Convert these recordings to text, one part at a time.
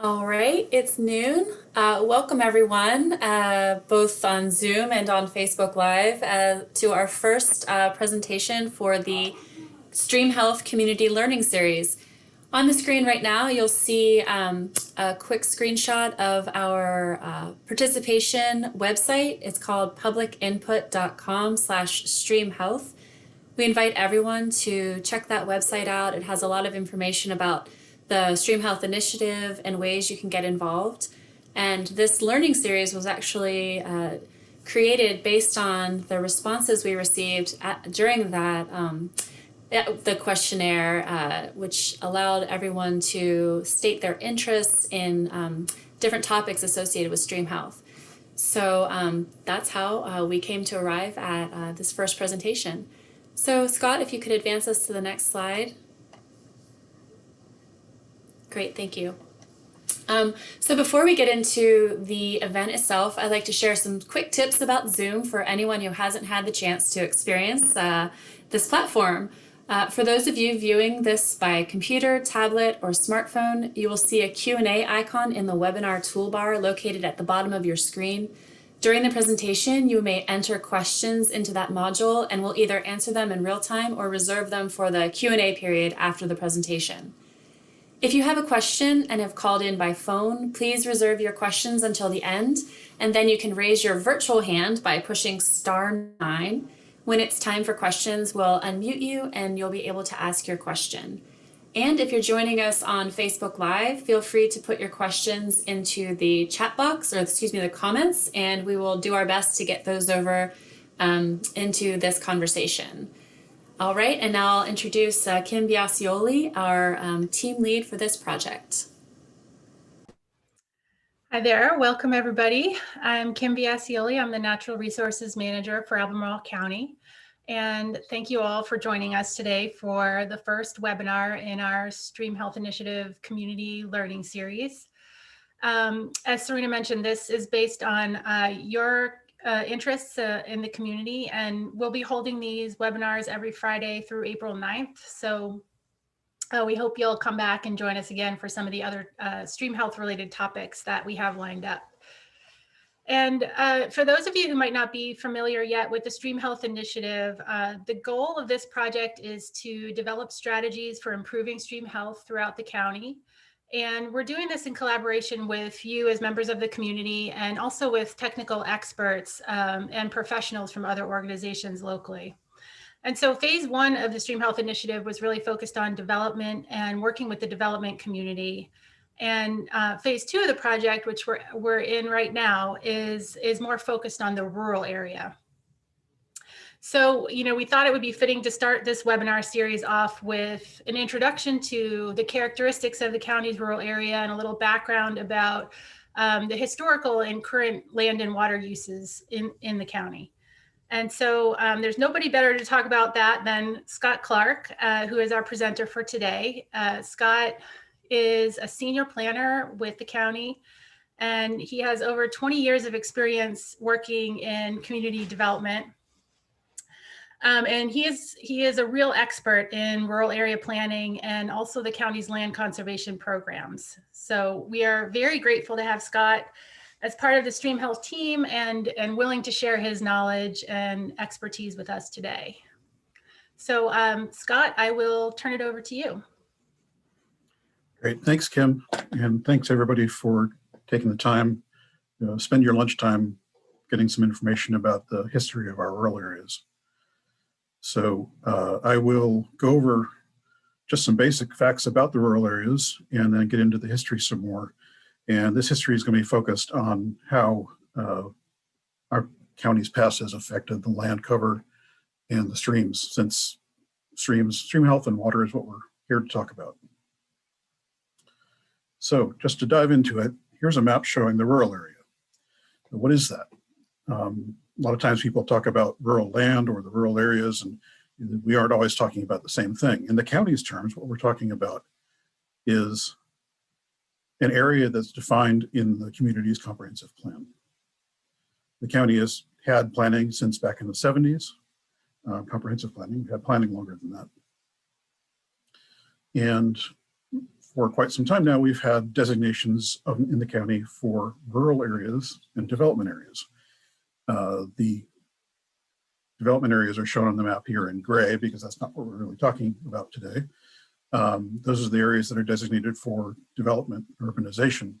All right, it's noon. Welcome everyone, both on Zoom and on Facebook Live, to our first presentation for the Stream Health Community Learning Series. On the screen right now, you'll see a quick screenshot of our participation website. It's called publicinput.com/streamhealth. We invite everyone to check that website out. It has a lot of information about the Stream Health Initiative and ways you can get involved. And this learning series was actually created based on the responses we received during the questionnaire, which allowed everyone to state their interests in different topics associated with stream health. So that's how we came to arrive at this first presentation. So Scott, if you could advance us to the next slide. Great, thank you. So before we get into the event itself, I'd like to share some quick tips about Zoom for anyone who hasn't had the chance to experience this platform. For those of you viewing this by computer, tablet, or smartphone, you will see a Q&A icon in the webinar toolbar located at the bottom of your screen. During the presentation, you may enter questions into that module and we'll either answer them in real time or reserve them for the Q&A period after the presentation. If you have a question and have called in by phone, please reserve your questions until the end, and then you can raise your virtual hand by pushing *9. When it's time for questions, we'll unmute you and you'll be able to ask your question. And if you're joining us on Facebook Live, feel free to put your questions into the chat box, or excuse me, the comments, and we will do our best to get those over into this conversation. All right, and now I'll introduce Kim Vyacioli, our team lead for this project. Hi there, welcome everybody. I'm Kim Vyacioli. I'm the Natural Resources Manager for Albemarle County. And thank you all for joining us today for the first webinar in our Stream Health Initiative Community Learning Series. As Serena mentioned, this is based on your interests in the community, and we'll be holding these webinars every Friday through April 9th. So we hope you'll come back and join us again for some of the other stream health related topics that we have lined up. And for those of you who might not be familiar yet with the Stream Health Initiative, the goal of this project is to develop strategies for improving stream health throughout the county. And we're doing this in collaboration with you as members of the community, and also with technical experts and professionals from other organizations locally. And so phase 1 of the Stream Health Initiative was really focused on development and working with the development community. And phase 2 of the project, which we're in right now, is more focused on the rural area. So, we thought it would be fitting to start this webinar series off with an introduction to the characteristics of the county's rural area and a little background about the historical and current land and water uses in the county. And so there's nobody better to talk about that than Scott Clark, who is our presenter for today. Scott is a senior planner with the county, and he has over 20 years of experience working in community development. And he is a real expert in rural area planning and also the county's land conservation programs. So we are very grateful to have Scott as part of the Stream Health team and willing to share his knowledge and expertise with us today. So Scott, I will turn it over to you. Great, thanks Kim, and thanks everybody for taking the time, spend your lunchtime getting some information about the history of our rural areas. So I will go over just some basic facts about the rural areas and then get into the history some more. And this history is going to be focused on how our county's past has affected the land cover and the streams, since stream health and water is what we're here to talk about. So just to dive into it, here's a map showing the rural area. What is that? A lot of times people talk about rural land or the rural areas, and we aren't always talking about the same thing. In the county's terms, what we're talking about is an area that's defined in the community's comprehensive plan. The county has had planning since back in the 70s, comprehensive planning. We've had planning longer than that. And for quite some time now, we've had designations in the county for rural areas and development areas. The development areas are shown on the map here in gray because that's not what we're really talking about today. Those are the areas that are designated for development urbanization.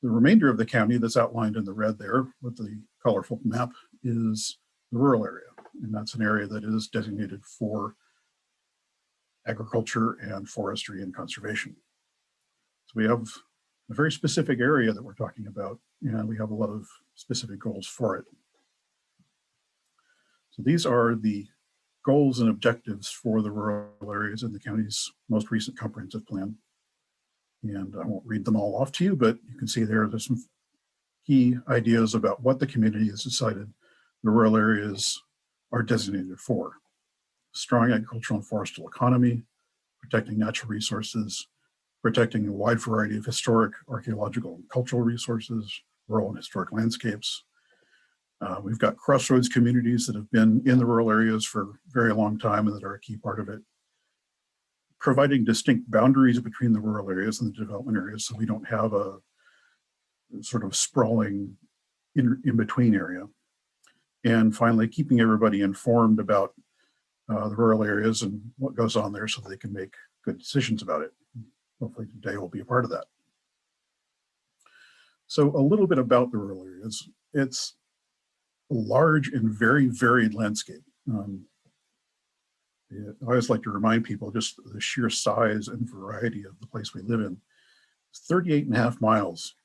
The remainder of the county that's outlined in the red there with the colorful map is the rural area. And that's an area that is designated for agriculture and forestry and conservation. So we have a very specific area that we're talking about, and we have a lot of specific goals for it. So these are the goals and objectives for the rural areas in the county's most recent comprehensive plan. And I won't read them all off to you, but you can see there's some key ideas about what the community has decided the rural areas are designated for. Strong agricultural and forestal economy, protecting natural resources, protecting a wide variety of historic, archaeological, and cultural resources, rural and historic landscapes. We've got crossroads communities that have been in the rural areas for a very long time and that are a key part of it. Providing distinct boundaries between the rural areas and the development areas so we don't have a sort of sprawling in-between area. And finally, keeping everybody informed about the rural areas and what goes on there so they can make good decisions about it. Hopefully today will be a part of that. So a little bit about the rural areas. It's a large and very varied landscape. I always like to remind people just the sheer size and variety of the place we live in. It's 38.5 miles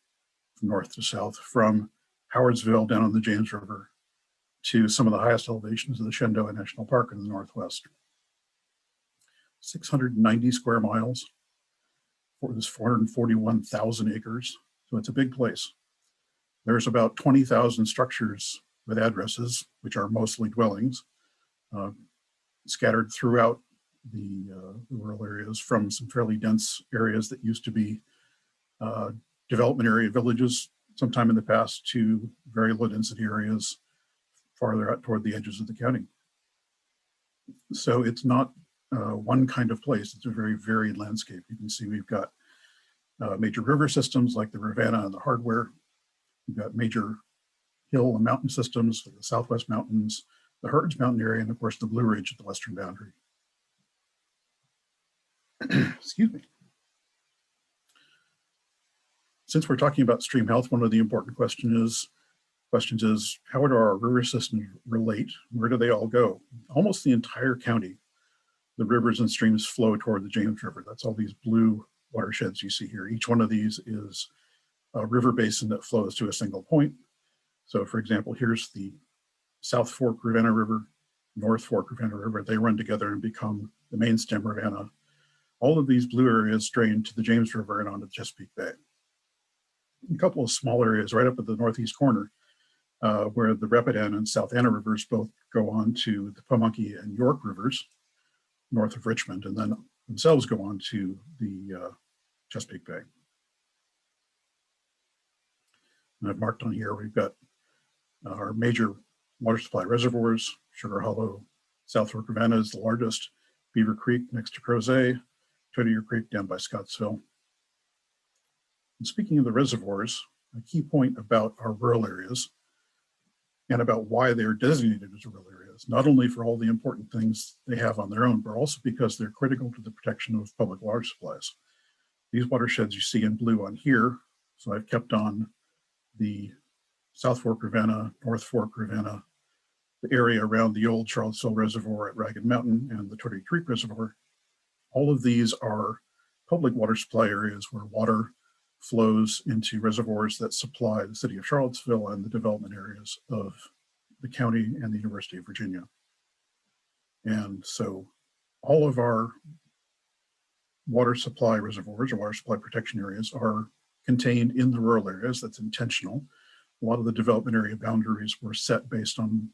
from north to south, from Howardsville down on the James River to some of the highest elevations of the Shenandoah National Park in the Northwest. 690 square miles, there's 441,000 acres, so it's a big place. There's about 20,000 structures with addresses, which are mostly dwellings, scattered throughout the rural areas from some fairly dense areas that used to be development area villages sometime in the past to very low density areas farther out toward the edges of the county. So it's not one kind of place, it's a very varied landscape. You can see we've got major river systems like the Rivanna and the Hardware. We've got major hill and mountain systems, like the Southwest Mountains, the Hurds Mountain area, and of course the Blue Ridge at the western boundary. Excuse me. Since we're talking about stream health, one of the important questions is how do our river systems relate? Where do they all go? Almost the entire county, the rivers and streams flow toward the James River. That's all these blue watersheds you see here. Each one of these is a river basin that flows to a single point. So for example, here's the South Fork Rivanna River, North Fork Rivanna River. They run together and become the main stem Rivanna. All of these blue areas drain to the James River and onto the Chesapeake Bay. A couple of small areas right up at the northeast corner where the Rapidan and South Anna rivers both go on to the Pamunkey and York rivers north of Richmond, and then themselves go on to the Chesapeake Bay. And I've marked on here, we've got our major water supply reservoirs. Sugar Hollow, South Fork Rivanna is the largest, Beaver Creek next to Crozet, Tootier Creek down by Scottsville. And speaking of the reservoirs, a key point about our rural areas and about why they're designated as rural areas, not only for all the important things they have on their own, but also because they're critical to the protection of public water supplies. These watersheds you see in blue on here, so I've kept on the South Fork Rivanna, North Fork Rivanna, the area around the old Charlottesville Reservoir at Ragged Mountain and the Tootier Creek Reservoir. All of these are public water supply areas where water flows into reservoirs that supply the city of Charlottesville and the development areas of the county and the University of Virginia. And so all of our water supply reservoirs or water supply protection areas are contained in the rural areas. That's intentional. A lot of the development area boundaries were set based on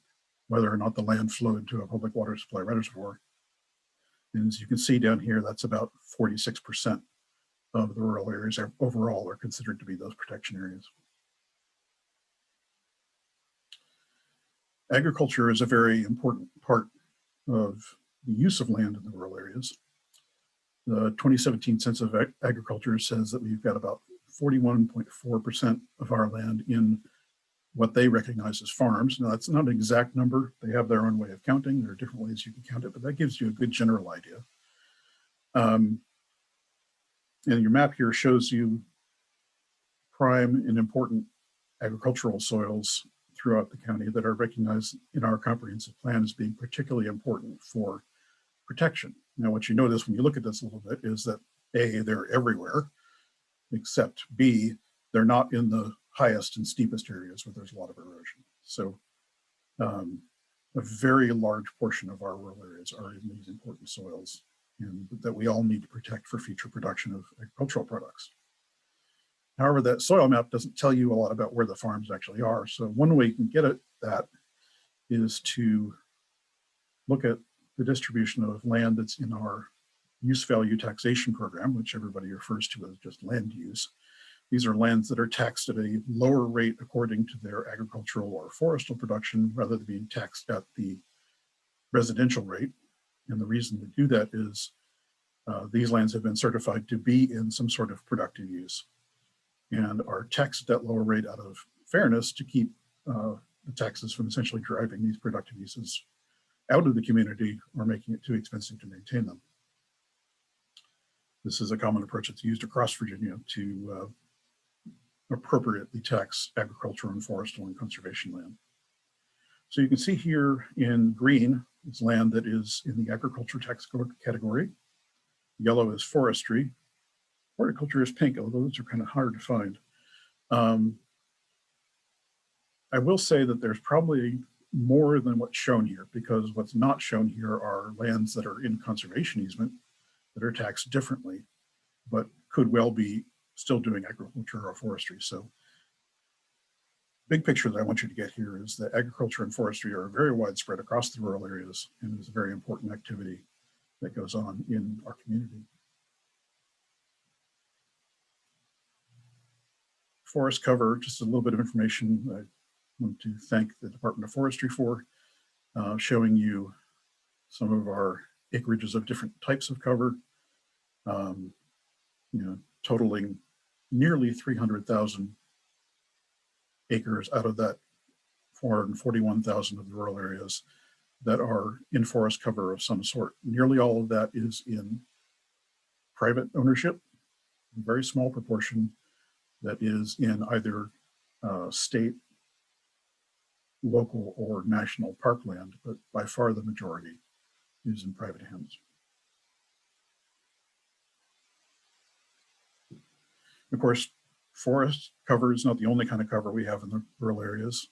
whether or not the land flowed into a public water supply reservoir. And as you can see down here, that's about 46% of the rural areas overall are considered to be those protection areas. Agriculture is a very important part of the use of land in the rural areas. The 2017 Census of Agriculture says that we've got about 41.4% of our land in what they recognize as farms. Now, that's not an exact number. They have their own way of counting. There are different ways you can count it, but that gives you a good general idea. And your map here shows you prime and important agricultural soils throughout the county that are recognized in our comprehensive plan as being particularly important for protection. Now, what you notice when you look at this a little bit is that A, they're everywhere, except B, they're not in the highest and steepest areas where there's a lot of erosion. So a very large portion of our rural areas are in these important soils and that we all need to protect for future production of agricultural products. However, that soil map doesn't tell you a lot about where the farms actually are. So one way you can get at that is to look at the distribution of land that's in our use value taxation program, which everybody refers to as just land use. These are lands that are taxed at a lower rate according to their agricultural or forestal production rather than being taxed at the residential rate. And the reason to do that is these lands have been certified to be in some sort of productive use and are taxed at that lower rate out of fairness to keep the taxes from essentially driving these productive uses out of the community or making it too expensive to maintain them. This is a common approach that's used across Virginia to appropriately tax agricultural and forestal and conservation land. So you can see here in green is land that is in the agriculture tax category. Yellow is forestry. Horticulture is pink, although those are kind of hard to find. I will say that there's probably more than what's shown here because what's not shown here are lands that are in conservation easement that are taxed differently, but could well be still doing agriculture or forestry. So big picture that I want you to get here is that agriculture and forestry are very widespread across the rural areas and is a very important activity that goes on in our community. Forest cover, just a little bit of information I want to thank the Department of Forestry for showing you some of our acreages of different types of cover, totaling nearly 300,000 acres out of that 441,000 of the rural areas that are in forest cover of some sort. Nearly all of that is in private ownership, a very small proportion that is in either state, local, or national parkland, but by far the majority is in private hands. Of course, forest cover is not the only kind of cover we have in the rural areas.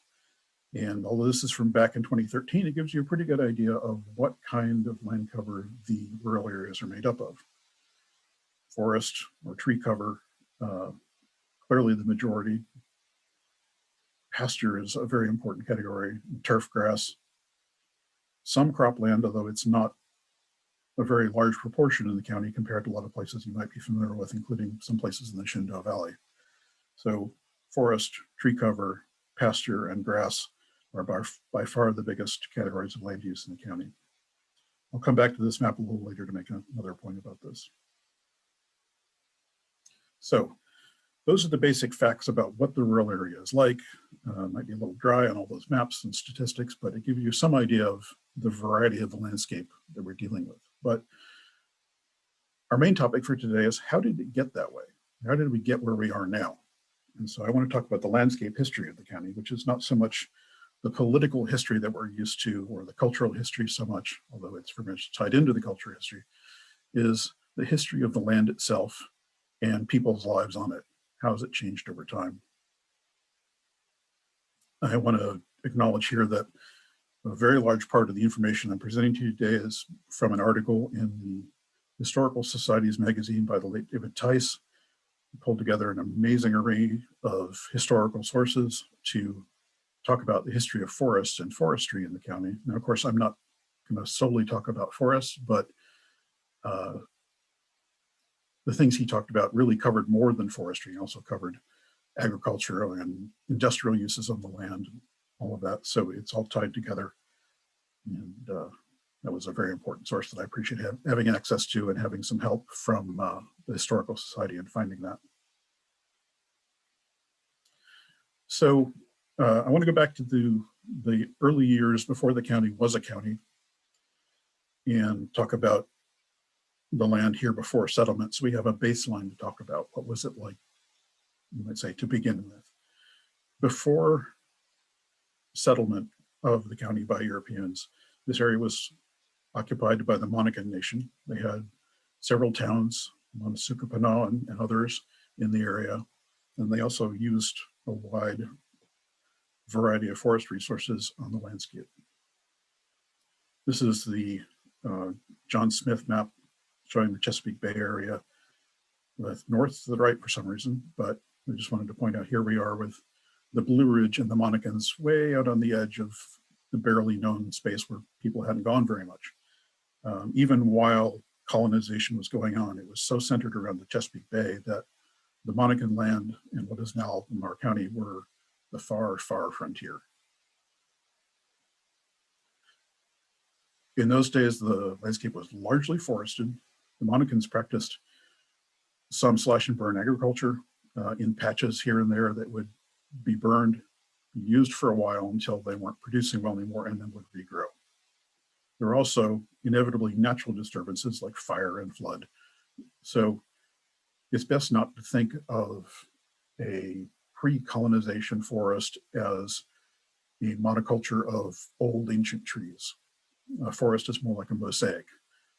And although this is from back in 2013, it gives you a pretty good idea of what kind of land cover the rural areas are made up of. Forest or tree cover, clearly the majority. Pasture is a very important category, turf grass. Some cropland, although it's not a very large proportion in the county compared to a lot of places you might be familiar with, including some places in the Shenandoah Valley. So forest, tree cover, pasture, and grass are by far the biggest categories of land use in the county. I'll come back to this map a little later to make another point about this. So those are the basic facts about what the rural area is like. Might be a little dry on all those maps and statistics, but it gives you some idea of the variety of the landscape that we're dealing with. But our main topic for today is how did it get that way? How did we get where we are now? And so I want to talk about the landscape history of the county, which is not so much the political history that we're used to or the cultural history so much, although it's very much tied into the cultural history, is the history of the land itself and people's lives on it. How has it changed over time? I want to acknowledge here that a very large part of the information I'm presenting to you today is from an article in the Historical Societies magazine by the late David Tice. He pulled together an amazing array of historical sources to talk about the history of forests and forestry in the county. Now, of course, I'm not going to solely talk about forests, but the things he talked about really covered more than forestry. He also covered agricultural and industrial uses on the land, all of that. So it's all tied together. And that was a very important source that I appreciate having access to and having some help from the Historical Society in finding that. So I want to go back to the early years before the county was a county and talk about the land here before settlements. We have a baseline to talk about. What was it like, you might say, to begin with? Before settlement of the county by Europeans, this area was occupied by the Monacan nation. They had several towns, Montesupapana and others in the area, and they also used a wide variety of forest resources on the landscape. This is the John Smith map showing the Chesapeake Bay area with north to the right for some reason, but I just wanted to point out here we are with the Blue Ridge and the Monacans way out on the edge of the barely known space where people hadn't gone very much. Even while colonization was going on, it was so centered around the Chesapeake Bay that the Monacan land and what is now Albemarle County were the far, far frontier. In those days, the landscape was largely forested. The Monacans practiced some slash and burn agriculture in patches here and there that would be burned, used for a while until they weren't producing well anymore, and then would regrow. There are also inevitably natural disturbances like fire and flood. So it's best not to think of a pre-colonization forest as a monoculture of old ancient trees. A forest is more like a mosaic.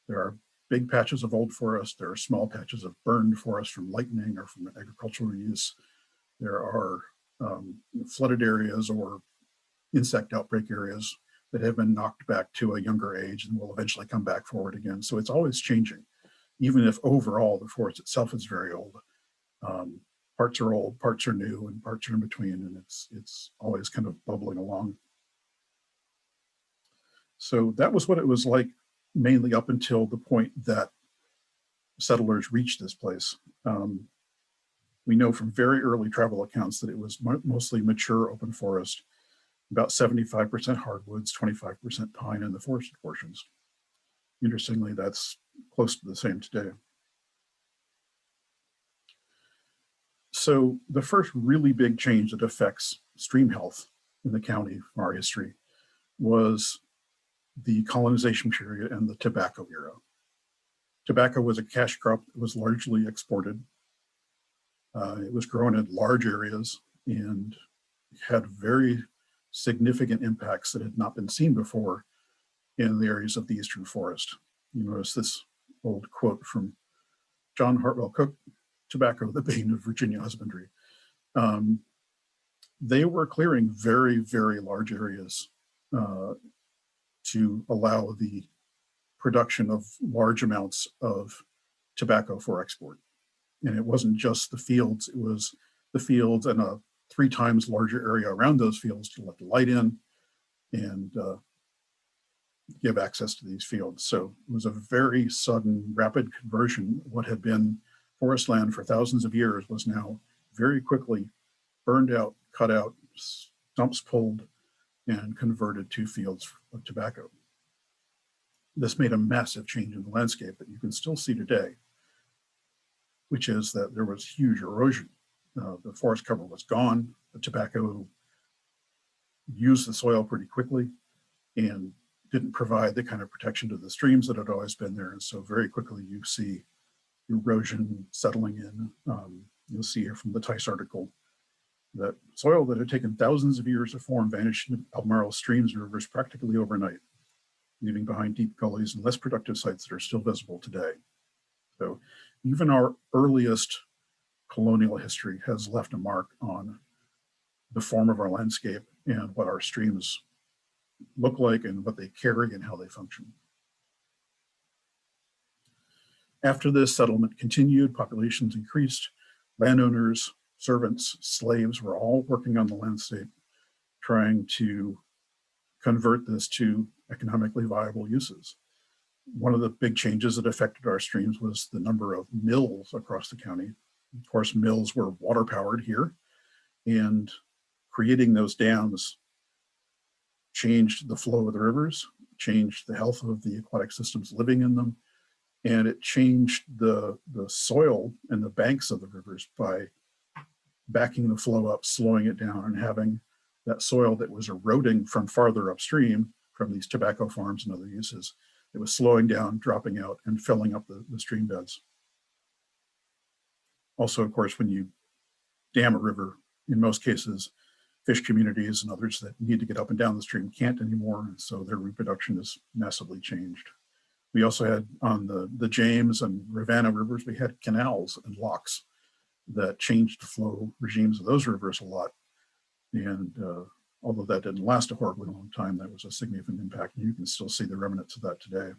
There are big patches of old forest. There are small patches of burned forest from lightning or from agricultural use. There are flooded areas or insect outbreak areas that have been knocked back to a younger age and will eventually come back forward again. So it's always changing, even if overall the forest itself is very old. Parts are old, parts are new, and parts are in between, and it's always kind of bubbling along. So that was what it was like, mainly up until the point that settlers reached this place. We know from very early travel accounts that it was mostly mature open forest, about 75% hardwoods, 25% pine in the forested portions. Interestingly, that's close to the same today. So the first really big change that affects stream health in the county from our history was the colonization period and the tobacco era. Tobacco was a cash crop that was largely exported. It was grown in large areas and had very significant impacts that had not been seen before in the areas of the Eastern Forest. You notice this old quote from John Hartwell Cook, "Tobacco, the bane of Virginia husbandry." They were clearing very, very large areas to allow the production of large amounts of tobacco for export. And it wasn't just the fields, it was the fields and a 3 times larger area around those fields to let the light in and give access to these fields. So it was a very sudden, rapid conversion. What had been forest land for thousands of years was now very quickly burned out, cut out, stumps pulled, and converted to fields of tobacco. This made a massive change in the landscape that you can still see today, which is that there was huge erosion. The forest cover was gone. The tobacco used the soil pretty quickly and didn't provide the kind of protection to the streams that had always been there. And so very quickly you see erosion settling in. You'll see here from the Tice article that soil that had taken thousands of years to form vanished into Albemarle streams and rivers practically overnight, leaving behind deep gullies and less productive sites that are still visible today. So even our earliest colonial history has left a mark on the form of our landscape and what our streams look like and what they carry and how they function. After this, settlement continued, populations increased, landowners, servants, slaves were all working on the landscape, trying to convert this to economically viable uses. One of the big changes that affected our streams was the number of mills across the county. Of course, mills were water powered here, and creating those dams changed the flow of the rivers, changed the health of the aquatic systems living in them, and it changed the soil and the banks of the rivers by backing the flow up, slowing it down, and having that soil that was eroding from farther upstream from these tobacco farms and other uses, it was slowing down, dropping out, and filling up the stream beds. Also, of course, when you dam a river, in most cases, fish communities and others that need to get up and down the stream can't anymore, and so their reproduction is massively changed. We also had on the James and Rivanna rivers, we had canals and locks that changed the flow regimes of those rivers a lot. And although that didn't last a horribly long time, that was a significant impact, and you can still see the remnants of that today.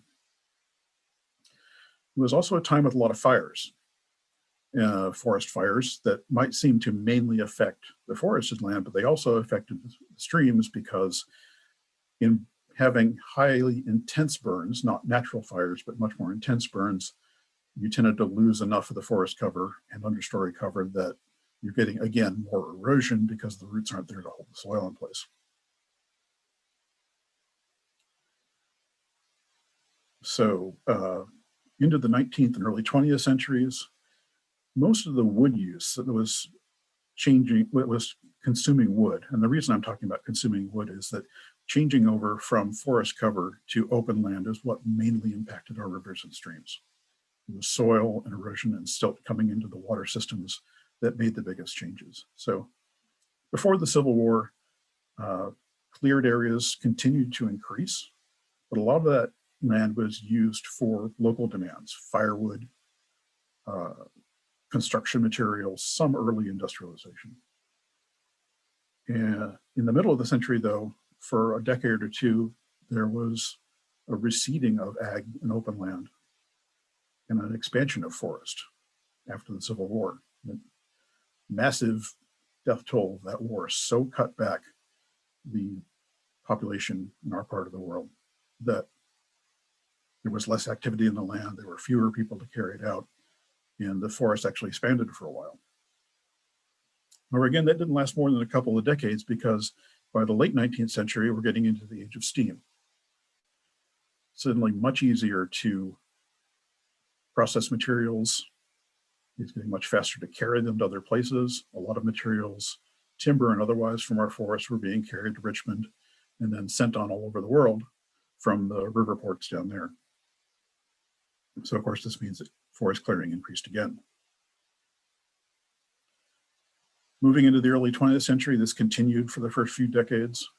It was also a time with a lot of fires, forest fires that might seem to mainly affect the forested land, but they also affected the streams, because in having highly intense burns, not natural fires, but much more intense burns, you tended to lose enough of the forest cover and understory cover that you're getting, again, more erosion because the roots aren't there to hold the soil in place. So into the 19th and early 20th centuries, most of the wood use that was changing, was consuming wood. And the reason I'm talking about consuming wood is that changing over from forest cover to open land is what mainly impacted our rivers and streams. It was soil and erosion and silt coming into the water systems that made the biggest changes. So before the Civil War, cleared areas continued to increase, but a lot of that land was used for local demands, firewood, construction materials, some early industrialization. And in the middle of the century, though, for a decade or two, there was a receding of ag and open land and an expansion of forest after the Civil War. The massive death toll of that war so cut back the population in our part of the world that there was less activity in the land, there were fewer people to carry it out, and the forest actually expanded for a while. However, again, that didn't last more than a couple of decades, because by the late 19th century, we're getting into the age of steam. Suddenly much easier to process materials. It's getting much faster to carry them to other places. A lot of materials, timber and otherwise, from our forests were being carried to Richmond and then sent on all over the world from the river ports down there. So of course, this means that forest clearing increased again. Moving into the early 20th century, this continued for the first few decades.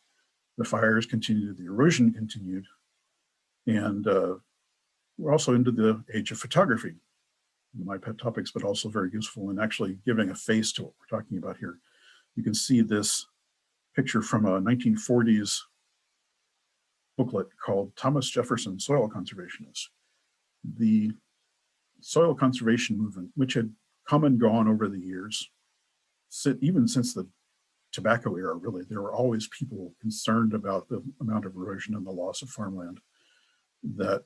The fires continued, the erosion continued, and we're also into the age of photography. My pet topics, but also very useful in actually giving a face to what we're talking about here. You can see this picture from a 1940s booklet called Thomas Jefferson, Soil Conservationist. The soil conservation movement, which had come and gone over the years, even since the tobacco era, really, there were always people concerned about the amount of erosion and the loss of farmland, that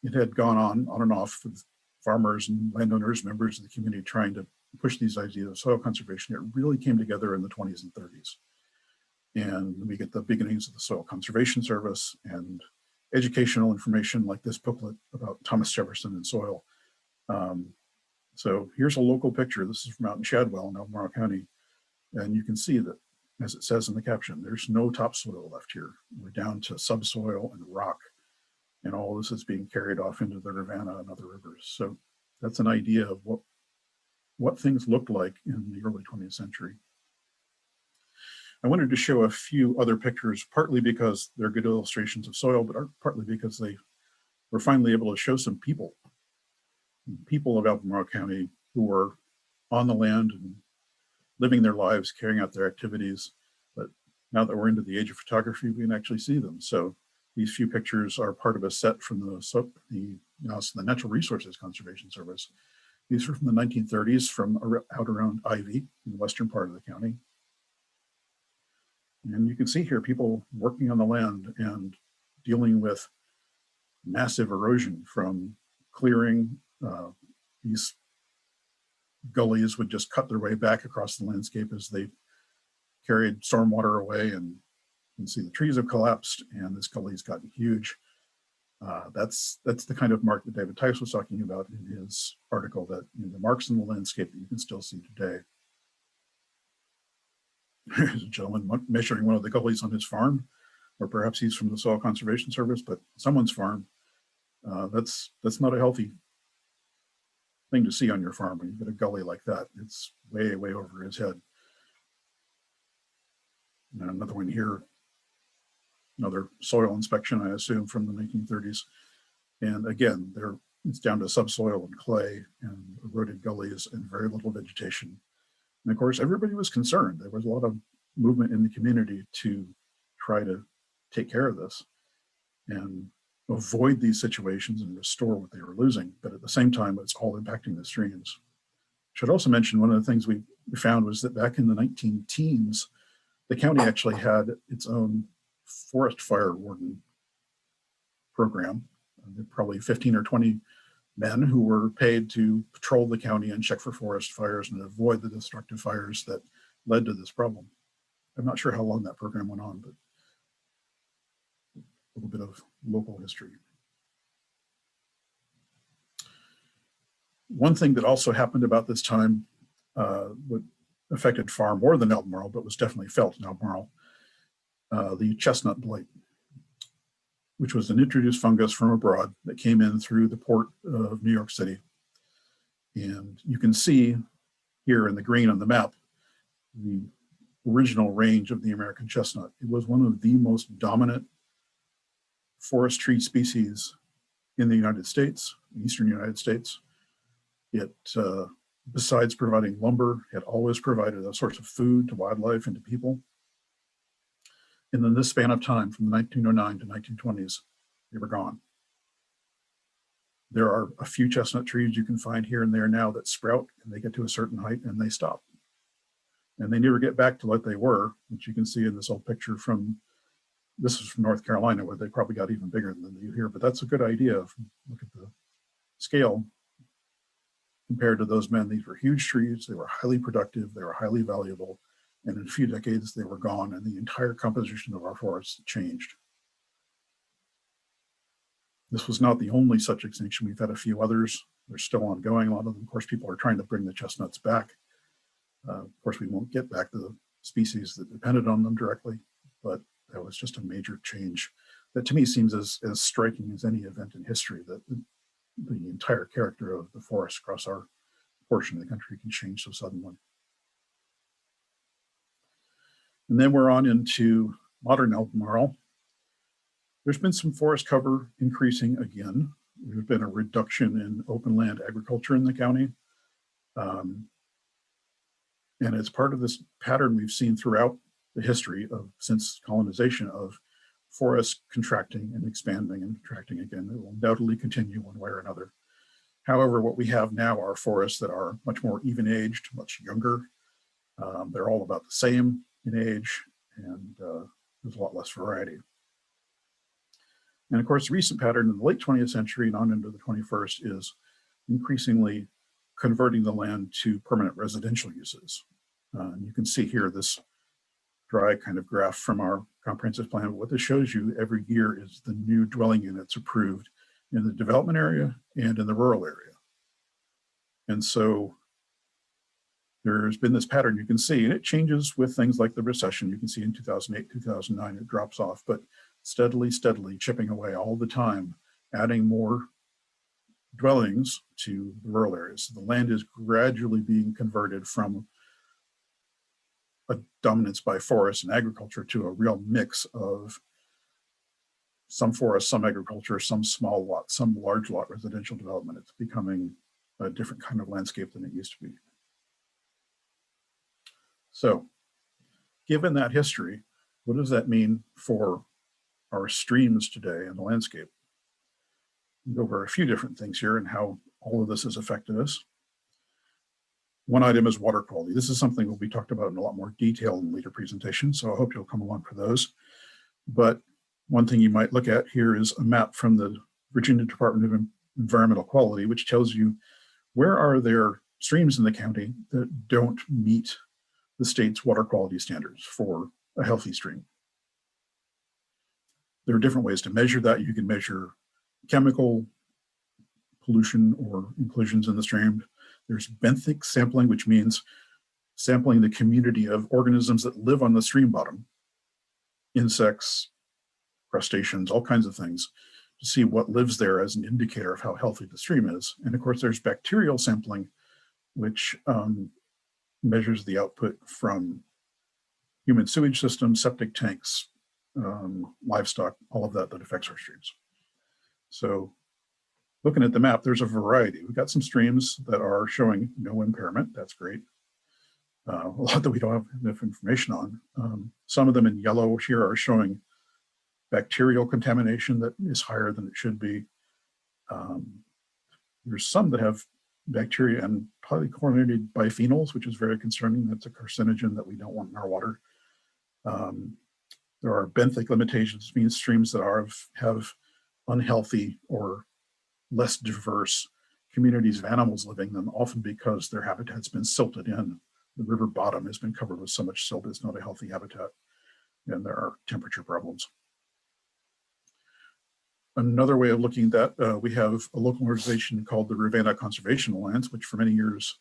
it had gone on and off with farmers and landowners, members of the community trying to push these ideas of soil conservation. It really came together in the 20s and 30s. And we get the beginnings of the Soil Conservation Service and educational information like this booklet about Thomas Jefferson and soil. So here's a local picture. This is from out in Shadwell in Albemarle County. And you can see that, as it says in the caption, there's no topsoil left here. We're down to subsoil and rock. And all this is being carried off into the Rivanna and other rivers. So that's an idea of what things looked like in the early 20th century. I wanted to show a few other pictures, partly because they're good illustrations of soil, but partly because they were finally able to show some people of Albemarle County who were on the land and living their lives, carrying out their activities. But now that we're into the age of photography, we can actually see them. So these few pictures are part of a set from the Natural Resources Conservation Service. These are from the 1930s, from out around Ivy in the western part of the county. And you can see here people working on the land and dealing with massive erosion from clearing. These gullies would just cut their way back across the landscape as they carried stormwater away and You can see the trees have collapsed and this gully's gotten huge. That's the kind of mark that David Tice was talking about in his article, that the marks in the landscape that you can still see today. There's a gentleman measuring one of the gullies on his farm, or perhaps he's from the Soil Conservation Service, but someone's farm. That's not a healthy thing to see on your farm when you get a gully like that. It's way, way over his head. And another one here, another soil inspection, I assume, from the 1930s. And again, it's down to subsoil and clay and eroded gullies and very little vegetation. And of course, everybody was concerned. There was a lot of movement in the community to try to take care of this and avoid these situations and restore what they were losing. But at the same time, it's all impacting the streams. I should also mention, one of the things we found was that back in the 19-teens, the county actually had its own forest fire warden program. There were probably 15 or 20 men who were paid to patrol the county and check for forest fires and avoid the destructive fires that led to this problem. I'm not sure how long that program went on, but a little bit of local history. One thing that also happened about this time, what affected far more than Albemarle, but was definitely felt in Albemarle, the chestnut blight, which was an introduced fungus from abroad that came in through the port of New York City. And you can see here in the green on the map, the original range of the American chestnut. It was one of the most dominant forest tree species in the United States, eastern United States. It, besides providing lumber, had always provided a source of food to wildlife and to people. And in this span of time, from the 1909 to 1920s, they were gone. There are a few chestnut trees you can find here and there now that sprout, and they get to a certain height and they stop. And they never get back to what they were, which you can see in this old picture from, this is from North Carolina, where they probably got even bigger than you here, but that's a good idea. Look at the scale compared to those men. These were huge trees, they were highly productive, they were highly valuable, and in a few decades they were gone, and the entire composition of our forests changed. This was not the only such extinction. We've had a few others. They're still ongoing. A lot of them, of course, people are trying to bring the chestnuts back. Of course, we won't get back the species that depended on them directly, but that was just a major change that to me seems as striking as any event in history, that the entire character of the forest across our portion of the country can change so suddenly. And then we're on into modern Albemarle. There's been some forest cover increasing again. There's been a reduction in open land agriculture in the county. And it's part of this pattern we've seen throughout the history of since colonization of forests contracting and expanding and contracting again. It will undoubtedly continue one way or another. However, what we have now are forests that are much more even-aged, much younger. They're all about the same in age, and there's a lot less variety. And of course, the recent pattern in the late 20th century and on into the 21st is increasingly converting the land to permanent residential uses. You can see here this dry kind of graph from our comprehensive plan. What this shows you every year is the new dwelling units approved in the development area and in the rural area. And so there's been this pattern you can see, and it changes with things like the recession. You can see in 2008, 2009, it drops off, but steadily chipping away all the time, adding more dwellings to the rural areas. So the land is gradually being converted from a dominance by forest and agriculture to a real mix of some forest, some agriculture, some small lot, some large lot residential development. It's becoming a different kind of landscape than it used to be. So, given that history, what does that mean for our streams today and the landscape? We'll go over a few different things here and how all of this has affected us. One item is water quality. This is something that will be talked about in a lot more detail in later presentations, so I hope you'll come along for those. But one thing you might look at here is a map from the Virginia Department of Environmental Quality, which tells you where are there streams in the county that don't meet the state's water quality standards for a healthy stream. There are different ways to measure that. You can measure chemical pollution or inclusions in the stream. There's benthic sampling, which means sampling the community of organisms that live on the stream bottom, insects, crustaceans, all kinds of things, to see what lives there as an indicator of how healthy the stream is. And of course, there's bacterial sampling, which measures the output from human sewage systems, septic tanks, livestock, all of that affects our streams. So looking at the map, there's a variety. We've got some streams that are showing no impairment. That's great. A lot that we don't have enough information on. Some of them in yellow here are showing bacterial contamination that is higher than it should be. There's some that have bacteria and polychlorinated biphenyls, which is very concerning. That's a carcinogen that we don't want in our water. There are benthic limitations, which means streams that have unhealthy or less diverse communities of animals living in them, often because their habitat's been silted in. The river bottom has been covered with so much silt, it's not a healthy habitat, and there are temperature problems. Another way of looking at that, we have a local organization called the Rivanna Conservation Alliance, which for many years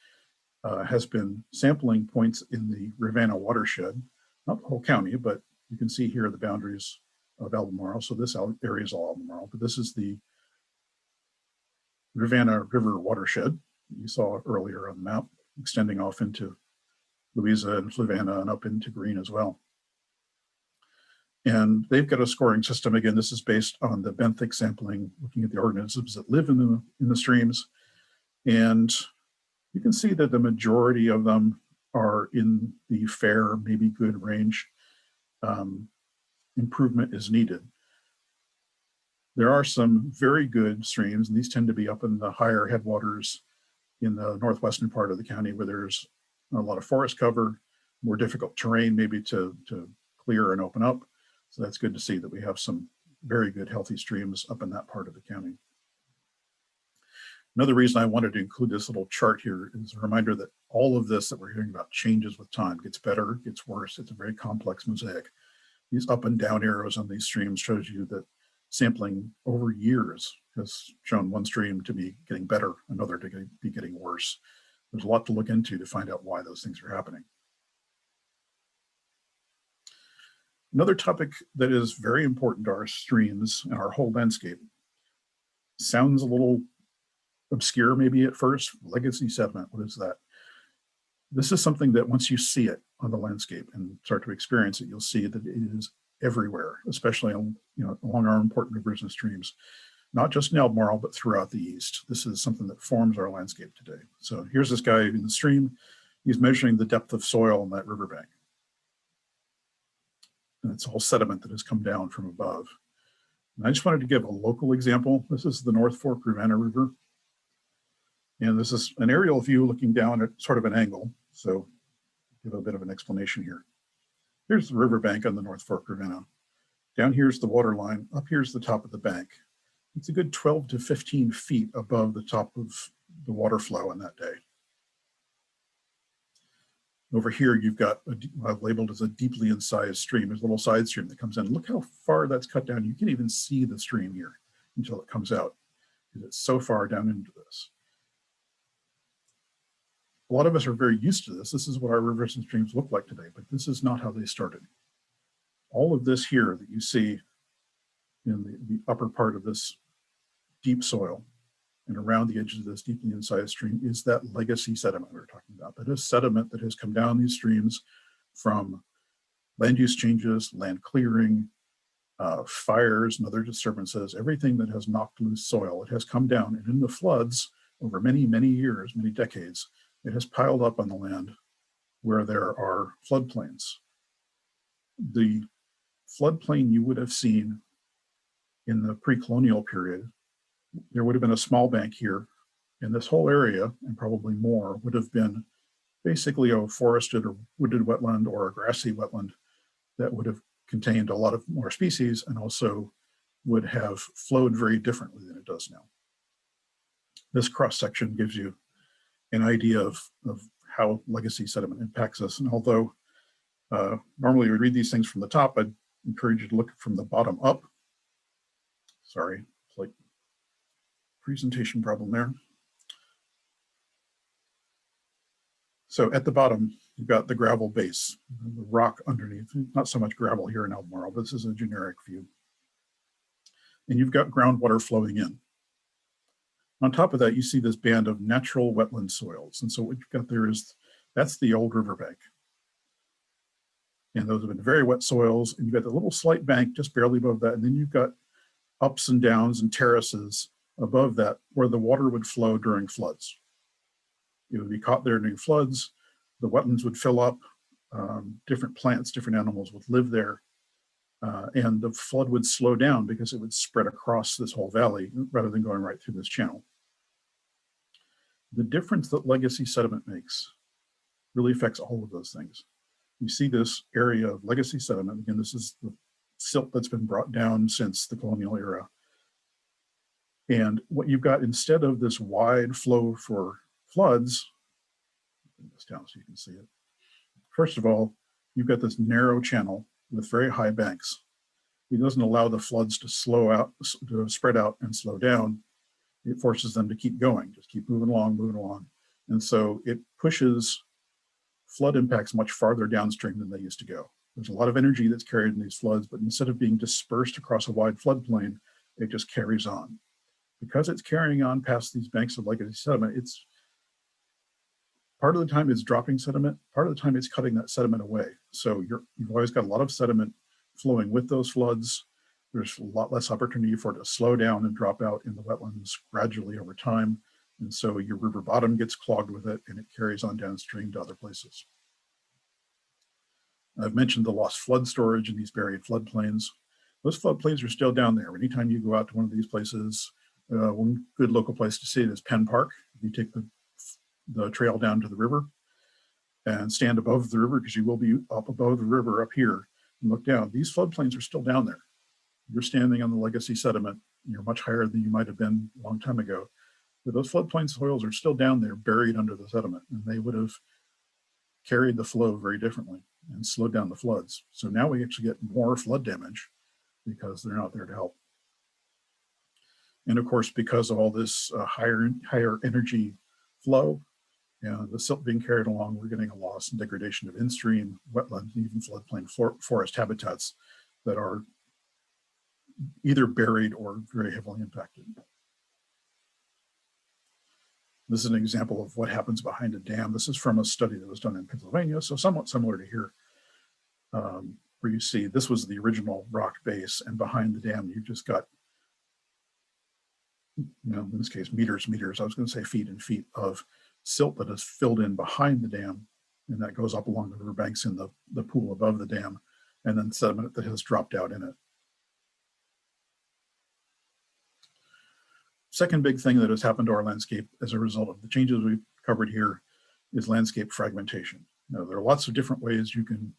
has been sampling points in the Rivanna watershed, not the whole county, but you can see here the boundaries of Albemarle. So this area is all Albemarle, but this is the Rivanna River watershed you saw earlier on the map, extending off into Louisa and Fluvanna and up into Green as well. And they've got a scoring system. Again, this is based on the benthic sampling, looking at the organisms that live in the streams. And you can see that the majority of them are in the fair, maybe good range. Improvement is needed. There are some very good streams, and these tend to be up in the higher headwaters in the northwestern part of the county where there's a lot of forest cover, more difficult terrain maybe to clear and open up. So that's good to see that we have some very good healthy streams up in that part of the county. Another reason I wanted to include this little chart here is a reminder that all of this that we're hearing about changes with time, gets better, gets worse. It's a very complex mosaic. These up and down arrows on these streams shows you that sampling over years has shown one stream to be getting better, another to be getting worse. There's a lot to look into to find out why those things are happening. Another topic that is very important to our streams and our whole landscape sounds a little obscure maybe at first. Legacy sediment, what is that? This is something that once you see it on the landscape and start to experience it, you'll see that it is everywhere, especially on, along our important rivers and streams, not just in Albemarle, but throughout the East. This is something that forms our landscape today. So here's this guy in the stream. He's measuring the depth of soil on that riverbank. And it's all sediment that has come down from above. And I just wanted to give a local example. This is the North Fork Rivanna River. And this is an aerial view looking down at sort of an angle. So give a bit of an explanation here. Here's the riverbank on the North Fork Rivanna. Down here's the water line. Up here's the top of the bank. It's a good 12 to 15 feet above the top of the water flow on that day. Over here, you've got I've labeled as a deeply incised stream. There's a little side stream that comes in. Look how far that's cut down. You can even see the stream here until it comes out, because it's so far down into this. A lot of us are very used to this. This is what our rivers and streams look like today, but this is not how they started. All of this here that you see in the upper part of this deep soil and around the edges of this deeply incised stream is that legacy sediment we were talking about. That is sediment that has come down these streams from land use changes, land clearing, fires and other disturbances, everything that has knocked loose soil. It has come down, and in the floods over many, many years, many decades, it has piled up on the land where there are floodplains. The floodplain you would have seen in the pre-colonial period, there would have been a small bank here, and this whole area, and probably more, would have been basically a forested or wooded wetland or a grassy wetland that would have contained a lot of more species and also would have flowed very differently than it does now. This cross-section gives you an idea of how legacy sediment impacts us. And although normally we read these things from the top, I'd encourage you to look from the bottom up Sorry, it's like presentation problem there. So at the bottom, you've got the gravel base, the rock underneath. Not so much gravel here in Albemarle, but this is a generic view. And you've got groundwater flowing in. On top of that, you see this band of natural wetland soils. And so what you've got there is, that's the old riverbank. And those have been very wet soils. And you've got the little slight bank just barely above that. And then you've got ups and downs and terraces above that where the water would flow during floods. It would be caught there during floods. The wetlands would fill up. Different plants, different animals would live there. And the flood would slow down because it would spread across this whole valley rather than going right through this channel. The difference that legacy sediment makes really affects all of those things. You see this area of legacy sediment. Again, this is the silt that's been brought down since the colonial era. And what you've got, instead of this wide flow for floods, bring this down so you can see it. First of all, you've got this narrow channel with very high banks. It doesn't allow the floods to to spread out and slow down. It forces them to keep going, just keep moving along. And so it pushes flood impacts much farther downstream than they used to go. There's a lot of energy that's carried in these floods, but instead of being dispersed across a wide floodplain, it just carries on. Because it's carrying on past these banks of legacy sediment, it's part of the time it's dropping sediment, part of the time it's cutting that sediment away. So you've always got a lot of sediment flowing with those floods. There's a lot less opportunity for it to slow down and drop out in the wetlands gradually over time. And so your river bottom gets clogged with it and it carries on downstream to other places. I've mentioned the lost flood storage in these buried floodplains. Those floodplains are still down there. Anytime you go out to one of these places, one good local place to see it is Penn Park. You take the trail down to the river and stand above the river, because you will be up above the river up here, and look down. These floodplains are still down there. You're standing on the legacy sediment. You're much higher than you might have been a long time ago. But those floodplain soils are still down there, buried under the sediment, and they would have carried the flow very differently and slowed down the floods. So now we actually get more flood damage because they're not there to help. And of course, because of all this higher energy flow, the silt being carried along, we're getting a loss and degradation of in-stream, wetland, and even floodplain forest habitats that are either buried or very heavily impacted. This is an example of what happens behind a dam. This is from a study that was done in Pennsylvania, so somewhat similar to here, where you see this was the original rock base, and behind the dam, you've just got, in this case, meters, I was going to say feet and feet of silt that is filled in behind the dam, and that goes up along the riverbanks in the pool above the dam, and then sediment that has dropped out in it. Second big thing that has happened to our landscape as a result of the changes we've covered here is landscape fragmentation. Now, there are lots of different ways you can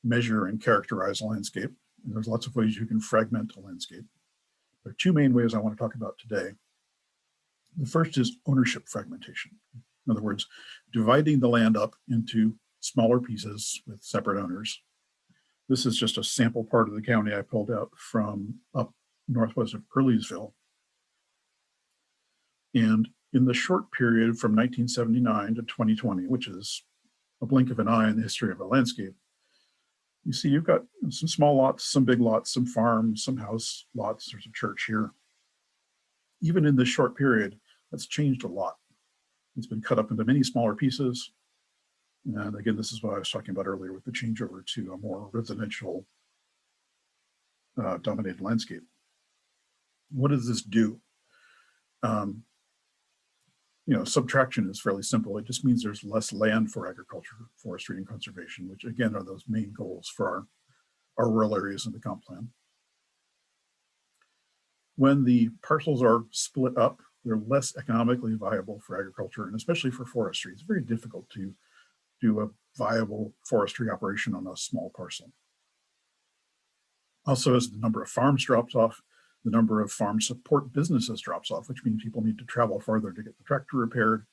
measure and characterize a landscape, and there's lots of ways you can fragment a landscape. There are two main ways I want to talk about today. The first is ownership fragmentation. In other words, dividing the land up into smaller pieces with separate owners. This is just a sample part of the county I pulled out from up northwest of Earlysville. And in the short period from 1979 to 2020, which is a blink of an eye in the history of a landscape, you see you've got some small lots, some big lots, some farms, some house lots, there's a church here. Even in this short period, that's changed a lot. It's been cut up into many smaller pieces. And again, this is what I was talking about earlier with the changeover to a more residential dominated landscape. What does this do? Subtraction is fairly simple. It just means there's less land for agriculture, forestry, and conservation, which again are those main goals for our rural areas in the comp plan. When the parcels are split up, they're less economically viable for agriculture, and especially for forestry. It's very difficult to do a viable forestry operation on a small parcel. Also, as the number of farms drops off, the number of farm support businesses drops off, which means people need to travel farther to get the tractor repaired,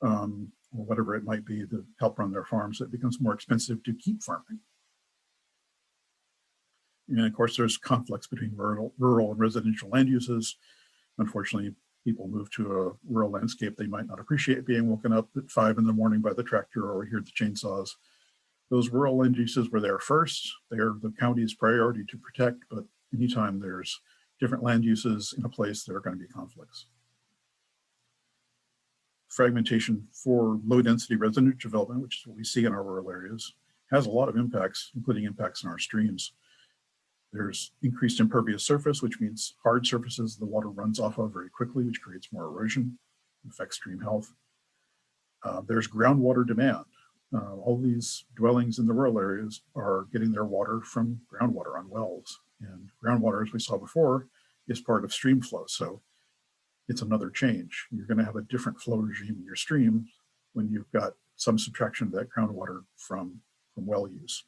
or whatever it might be to help run their farms. It becomes more expensive to keep farming. And of course, there's conflicts between rural and residential land uses. Unfortunately, people move to a rural landscape, they might not appreciate being woken up at 5 in the morning by the tractor or hear the chainsaws. Those rural land uses were there first. They're the county's priority to protect, but anytime there's different land uses in a place, there are going to be conflicts. Fragmentation for low density residential development, which is what we see in our rural areas, has a lot of impacts, including impacts in our streams. There's increased impervious surface, which means hard surfaces the water runs off of very quickly, which creates more erosion, affects stream health. There's groundwater demand. All these dwellings in the rural areas are getting their water from groundwater on wells. And groundwater, as we saw before, is part of stream flow. So it's another change. You're going to have a different flow regime in your stream when you've got some subtraction of that groundwater from well use.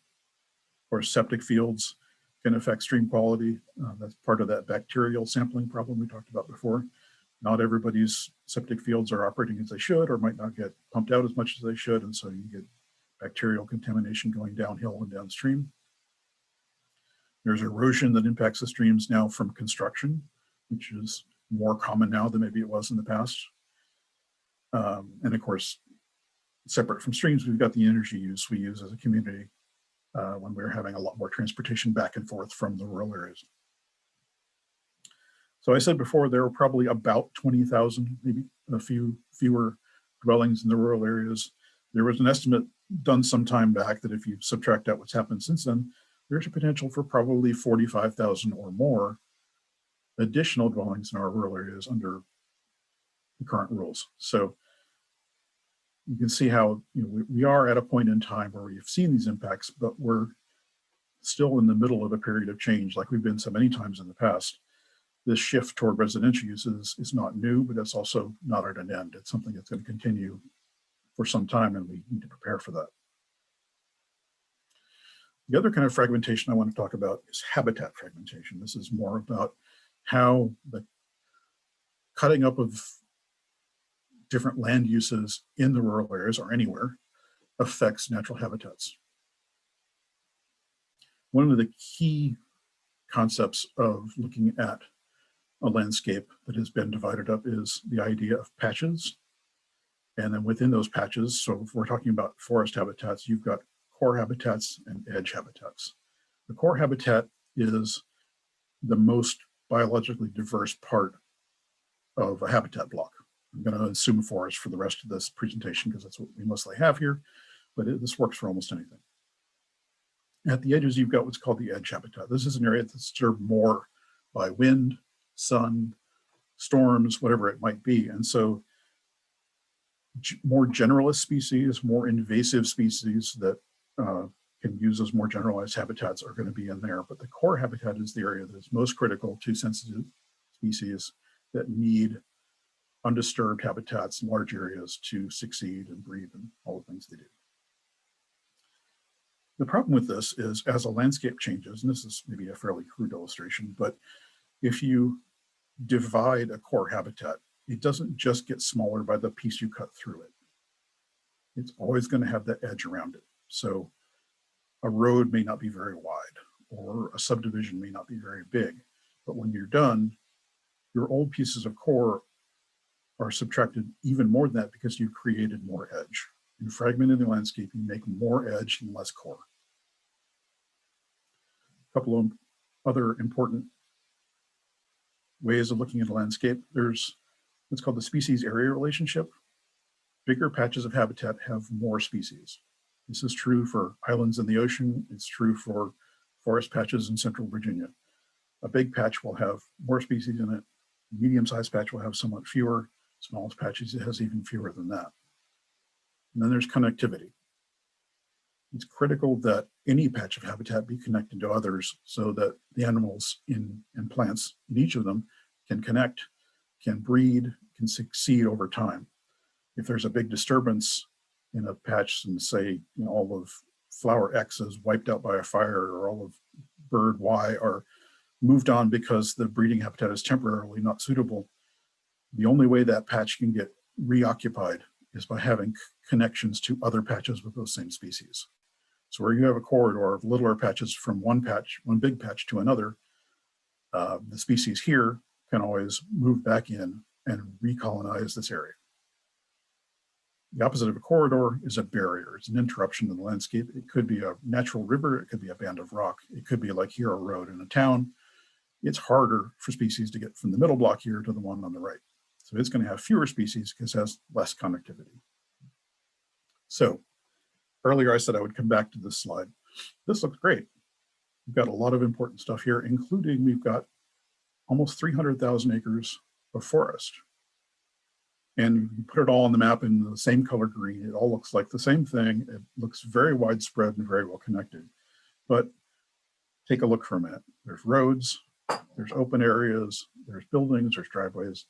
Of course, septic fields can affect stream quality. That's part of that bacterial sampling problem we talked about before. Not everybody's septic fields are operating as they should or might not get pumped out as much as they should. And so you get bacterial contamination going downhill and downstream. There's erosion that impacts the streams now from construction, which is more common now than maybe it was in the past. And of course, separate from streams, we've got the energy use we use as a community when we're having a lot more transportation back and forth from the rural areas. So I said before, there are probably about 20,000, maybe a few fewer dwellings in the rural areas. There was an estimate done some time back that if you subtract out what's happened since then, there's a potential for probably 45,000 or more additional dwellings in our rural areas under the current rules. So you can see how we are at a point in time where we've seen these impacts, but we're still in the middle of a period of change like we've been so many times in the past. This shift toward residential uses is not new, but it's also not at an end. It's something that's going to continue for some time, and we need to prepare for that. The other kind of fragmentation I want to talk about is habitat fragmentation. This is more about how the cutting up of different land uses in the rural areas or anywhere affects natural habitats. One of the key concepts of looking at a landscape that has been divided up is the idea of patches. And then within those patches, so if we're talking about forest habitats, you've got core habitats and edge habitats. The core habitat is the most biologically diverse part of a habitat block. I'm going to assume forest for the rest of this presentation because that's what we mostly have here, but this works for almost anything. At the edges, you've got what's called the edge habitat. This is an area that's disturbed more by wind, sun, storms, whatever it might be. And so more generalist species, more invasive species that can use those more generalized habitats are going to be in there. But the core habitat is the area that is most critical to sensitive species that need undisturbed habitats, large areas to succeed and breathe and all the things they do. The problem with this is as a landscape changes, and this is maybe a fairly crude illustration, but if you divide a core habitat, it doesn't just get smaller by the piece you cut through it. It's always going to have that edge around it. So a road may not be very wide or a subdivision may not be very big, but when you're done, your old pieces of core are subtracted even more than that because you've created more edge. In fragmenting the landscape, you make more edge and less core. A couple of other important ways of looking at a landscape. There's what's called the species area relationship. Bigger patches of habitat have more species. This is true for islands in the ocean. It's true for forest patches in central Virginia. A big patch will have more species in it. A medium-sized patch will have somewhat fewer. Smallest patches, it has even fewer than that. And then there's connectivity. It's critical that any patch of habitat be connected to others so that the animals and plants in each of them can connect, can breed, can succeed over time. If there's a big disturbance in a patch and say all of flower X is wiped out by a fire or all of bird Y are moved on because the breeding habitat is temporarily not suitable, the only way that patch can get reoccupied is by having connections to other patches with those same species. So where you have a corridor of littler patches from one big patch to another, the species here can always move back in and recolonize this area. The opposite of a corridor is a barrier. It's an interruption in the landscape. It could be a natural river. It could be a band of rock. It could be like here, a road in a town. It's harder for species to get from the middle block here to the one on the right. So it's going to have fewer species because it has less connectivity. So earlier I said I would come back to this slide. This looks great. We've got a lot of important stuff here, including we've got almost 300,000 acres of forest. And you put it all on the map in the same color green. It all looks like the same thing. It looks very widespread and very well connected. But take a look for a minute. There's roads, there's open areas, there's buildings, there's driveways.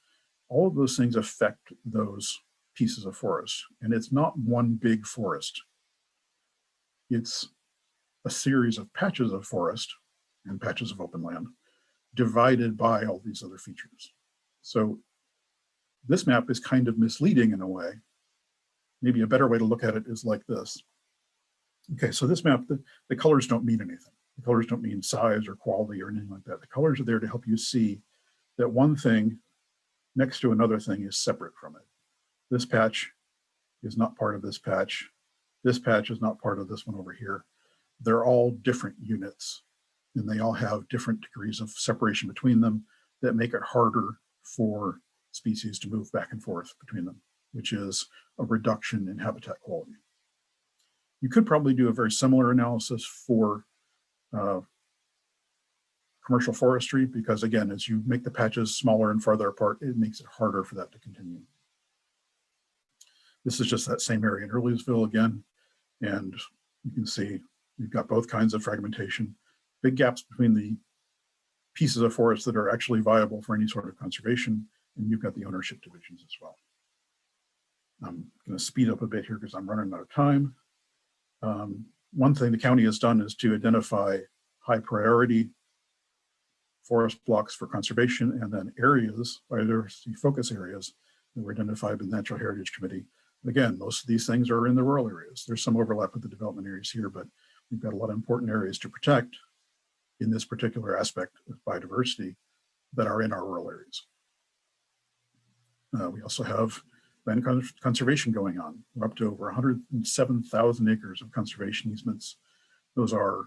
All of those things affect those pieces of forest. And it's not one big forest. It's a series of patches of forest and patches of open land divided by all these other features. So this map is kind of misleading in a way. Maybe a better way to look at it is like this. Okay, so this map, the colors don't mean anything. The colors don't mean size or quality or anything like that. The colors are there to help you see that one thing next to another thing is separate from it. This patch is not part of this patch. This patch is not part of this one over here. They're all different units, and they all have different degrees of separation between them that make it harder for species to move back and forth between them, which is a reduction in habitat quality. You could probably do a very similar analysis for commercial forestry, because again, as you make the patches smaller and farther apart, it makes it harder for that to continue. This is just that same area in Earlysville again, and you can see you've got both kinds of fragmentation, big gaps between the pieces of forest that are actually viable for any sort of conservation, and you've got the ownership divisions as well. I'm going to speed up a bit here because I'm running out of time. One thing the county has done is to identify high priority forest blocks for conservation, and then areas, biodiversity focus areas, that were identified by the Natural Heritage Committee. Again, most of these things are in the rural areas. There's some overlap with the development areas here, but we've got a lot of important areas to protect in this particular aspect of biodiversity that are in our rural areas. We also have land conservation going on. We're up to over 107,000 acres of conservation easements. Those are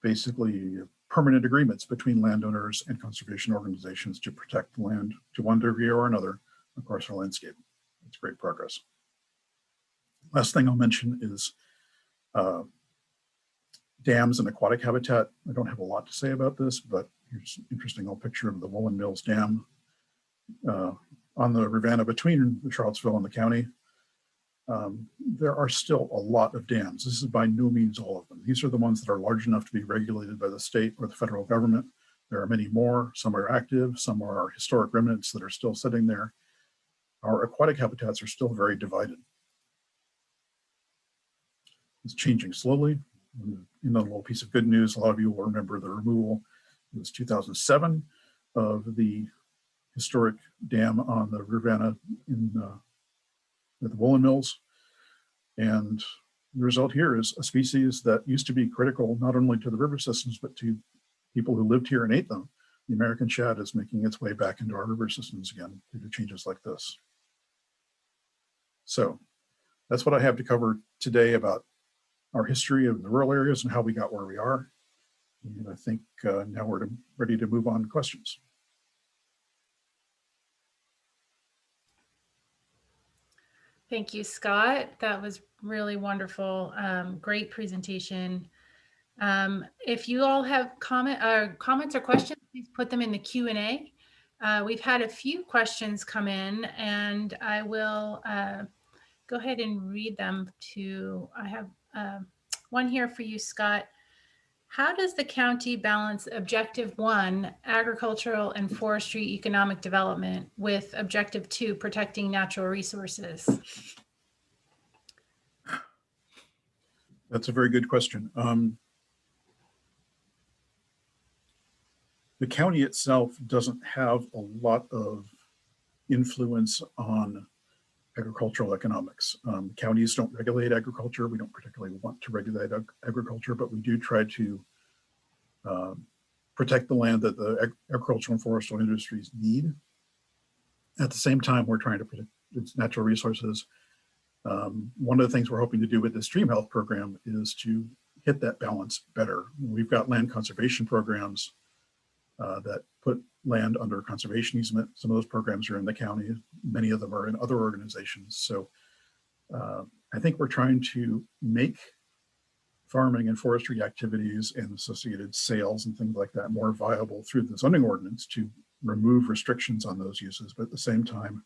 basically permanent agreements between landowners and conservation organizations to protect the land to one degree or another across our landscape. It's great progress. Last thing I'll mention is dams and aquatic habitat. I don't have a lot to say about this, but here's an interesting old picture of the Woolen Mills Dam on the Rivanna between Charlottesville and the county. There are still a lot of dams. This is by no means all of them. These are the ones that are large enough to be regulated by the state or the federal government. There are many more. Some are active, some are historic remnants that are still sitting there. Our aquatic habitats are still very divided. It's changing slowly. In a little piece of good news, a lot of you will remember the removal, it was 2007, of the historic dam on the Rivanna at the Woolen Mills. And the result here is a species that used to be critical not only to the river systems, but to people who lived here and ate them. The American shad is making its way back into our river systems again due to changes like this. So that's what I have to cover today about our history of the rural areas and how we got where we are. And I think now we're ready to move on to questions. Thank you, Scott. That was really wonderful. Great presentation. If you all have comments or questions, please put them in the Q&A. We've had a few questions come in, and I will go ahead and read them to, I have one here for you, Scott. How does the county balance Objective 1, agricultural and forestry economic development, with Objective 2, protecting natural resources? That's a very good question. The county itself doesn't have a lot of influence on agricultural economics. Counties don't regulate agriculture. We don't particularly want to regulate agriculture, but we do try to protect the land that the agricultural and forestry industries need. At the same time, we're trying to protect its natural resources. One of the things we're hoping to do with the stream health program is to hit that balance better. We've got land conservation programs that put land under conservation easement. Some of those programs are in the county. Many of them are in other organizations. So I think we're trying to make farming and forestry activities and associated sales and things like that more viable through the zoning ordinance to remove restrictions on those uses, but at the same time,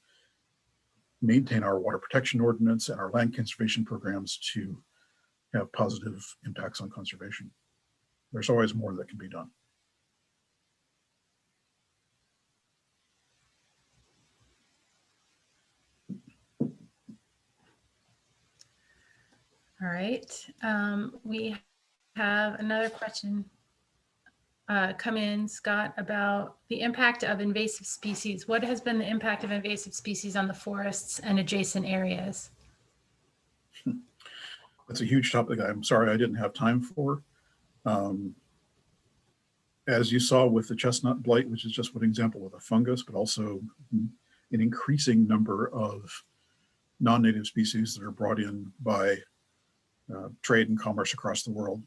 maintain our water protection ordinance and our land conservation programs to have positive impacts on conservation. There's always more that can be done. All right. We have another question come in, Scott, about the impact of invasive species. What has been the impact of invasive species on the forests and adjacent areas? That's a huge topic. I'm sorry I didn't have time for. As you saw with the chestnut blight, which is just one example of a fungus, but also an increasing number of non-native species that are brought in by trade and commerce across the world.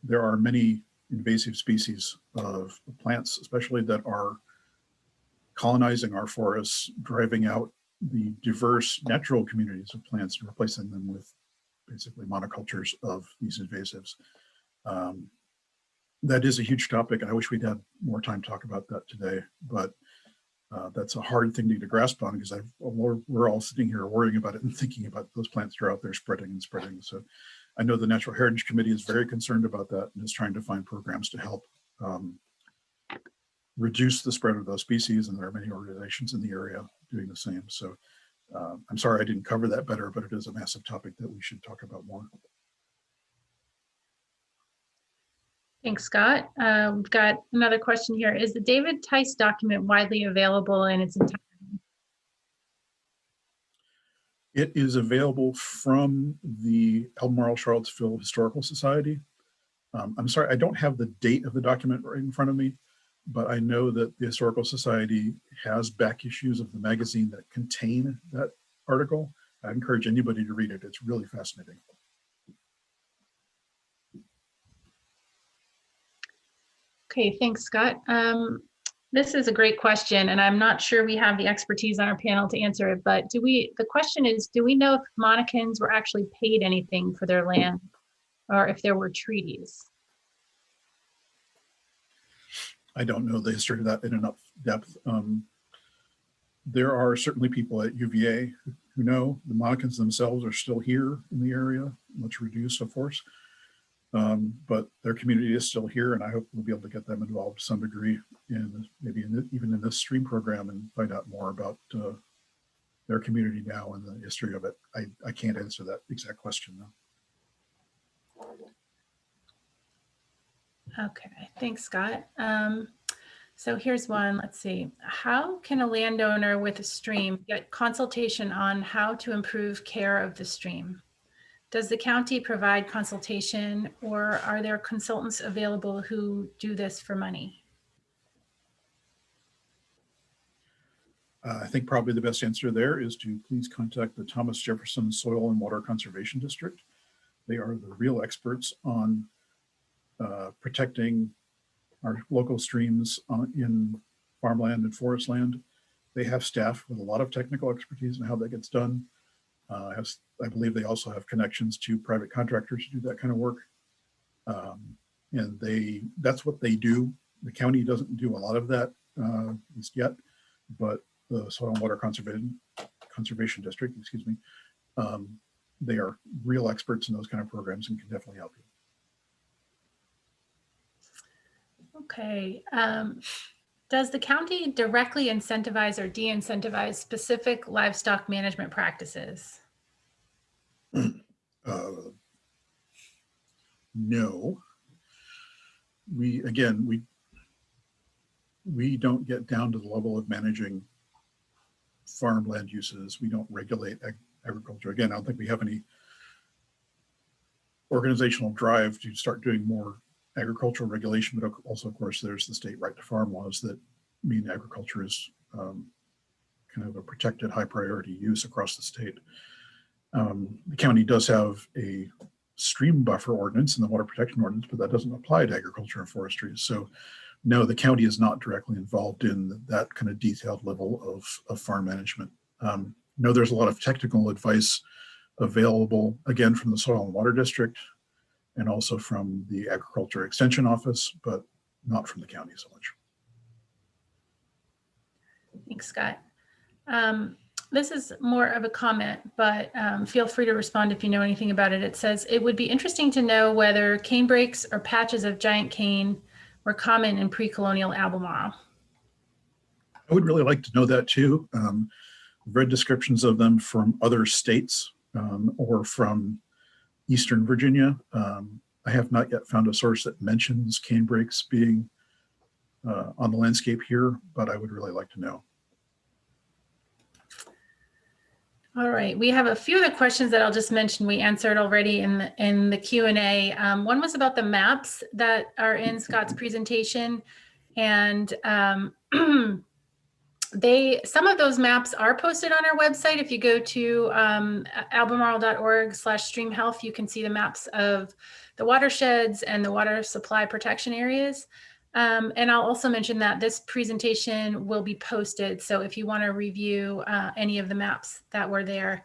There are many invasive species of plants, especially that are colonizing our forests, driving out the diverse natural communities of plants and replacing them with basically monocultures of these invasives. That is a huge topic, and I wish we'd had more time to talk about that today, but that's a hard thing to grasp on because we're all sitting here worrying about it and thinking about those plants that are out there spreading and spreading. So I know the Natural Heritage Committee is very concerned about that and is trying to find programs to help reduce the spread of those species, and there are many organizations in the area doing the same. So I'm sorry I didn't cover that better, but it is a massive topic that we should talk about more. Thanks, Scott. We've got another question here. Is the David Tice document widely available in its entirety? It is available from the Albemarle Charlottesville Historical Society. I'm sorry, I don't have the date of the document right in front of me, but I know that the Historical Society has back issues of the magazine that contain that article. I encourage anybody to read it. It's really fascinating. Okay, thanks, Scott. This is a great question, and I'm not sure we have the expertise on our panel to answer it, but the question is, do we know if Monicans were actually paid anything for their land, or if there were treaties? I don't know the history of that in enough depth. There are certainly people at UVA who know. The Monicans themselves are still here in the area, much reduced, of course. But their community is still here, and I hope we'll be able to get them involved to some degree, and maybe even in this stream program, and find out more about their community now and the history of it. I can't answer that exact question though. Okay, thanks, Scott. So here's one, let's see. How can a landowner with a stream get consultation on how to improve care of the stream? Does the county provide consultation, or are there consultants available who do this for money? I think probably the best answer there is to please contact the Thomas Jefferson Soil and Water Conservation District. They are the real experts on protecting our local streams in farmland and forest land. They have staff with a lot of technical expertise in how that gets done. I believe they also have connections to private contractors to do that kind of work. And that's what they do. The county doesn't do a lot of that at least yet, but the Soil and Water Conservation District, excuse me, they are real experts in those kind of programs and can definitely help you. Okay. Does the county directly incentivize or de-incentivize specific livestock management practices? No. We don't get down to the level of managing farmland uses. We don't regulate agriculture. Again, I don't think we have any organizational drive to start doing more agricultural regulation, but also, of course, there's the state right to farm laws that mean agriculture is kind of a protected high priority use across the state. The county does have a stream buffer ordinance and the water protection ordinance, but that doesn't apply to agriculture and forestry. So no, the county is not directly involved in that kind of detailed level of farm management. No, there's a lot of technical advice available, again, from the Soil and Water District and also from the Agriculture Extension Office, but not from the county so much. Thanks, Scott. This is more of a comment, but feel free to respond if you know anything about it. It says, it would be interesting to know whether cane breaks or patches of giant cane were common in pre-colonial Albemarle. I would really like to know that too. I've read descriptions of them from other states or from Eastern Virginia. I have not yet found a source that mentions cane breaks being on the landscape here, but I would really like to know. All right, we have a few other questions that I'll just mention we answered already in the Q&A. One was about the maps that are in Scott's presentation, and some of those maps are posted on our website. If you go to albemarle.org/streamhealth, you can see the maps of the watersheds and the water supply protection areas. And I'll also mention that this presentation will be posted. So if you want to review any of the maps that were there,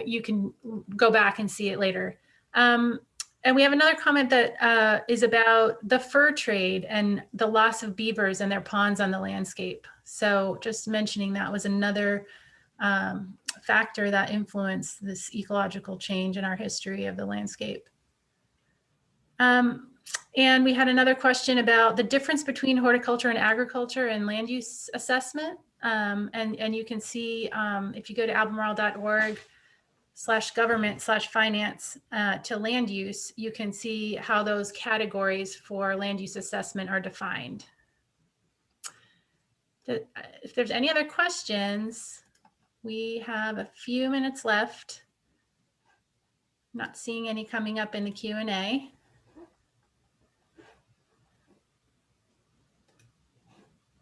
you can go back and see it later. And we have another comment that is about the fur trade and the loss of beavers and their ponds on the landscape. So just mentioning that was another factor that influenced this ecological change in our history of the landscape. And we had another question about the difference between horticulture and agriculture and land use assessment. And you can see if you go to albemarle.org/government/finance to land use, you can see how those categories for land use assessment are defined. If there's any other questions, we have a few minutes left. Not seeing any coming up in the Q&A.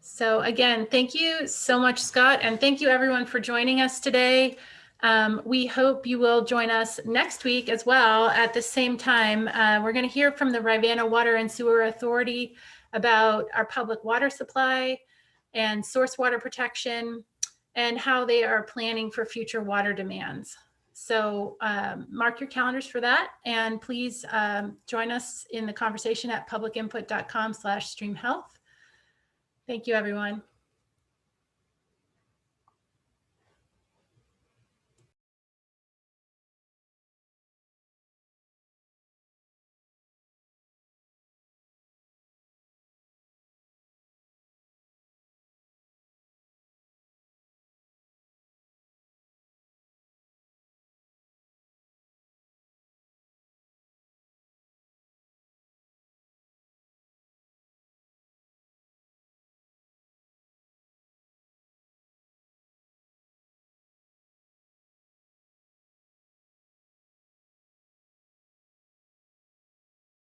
So again, thank you so much, Scott, and thank you everyone for joining us today. We hope you will join us next week as well at the same time. We're going to hear from the Rivanna Water and Sewer Authority about our public water supply and source water protection and how they are planning for future water demands. So mark your calendars for that, and please join us in the conversation at publicinput.com/streamhealth. Thank you, everyone.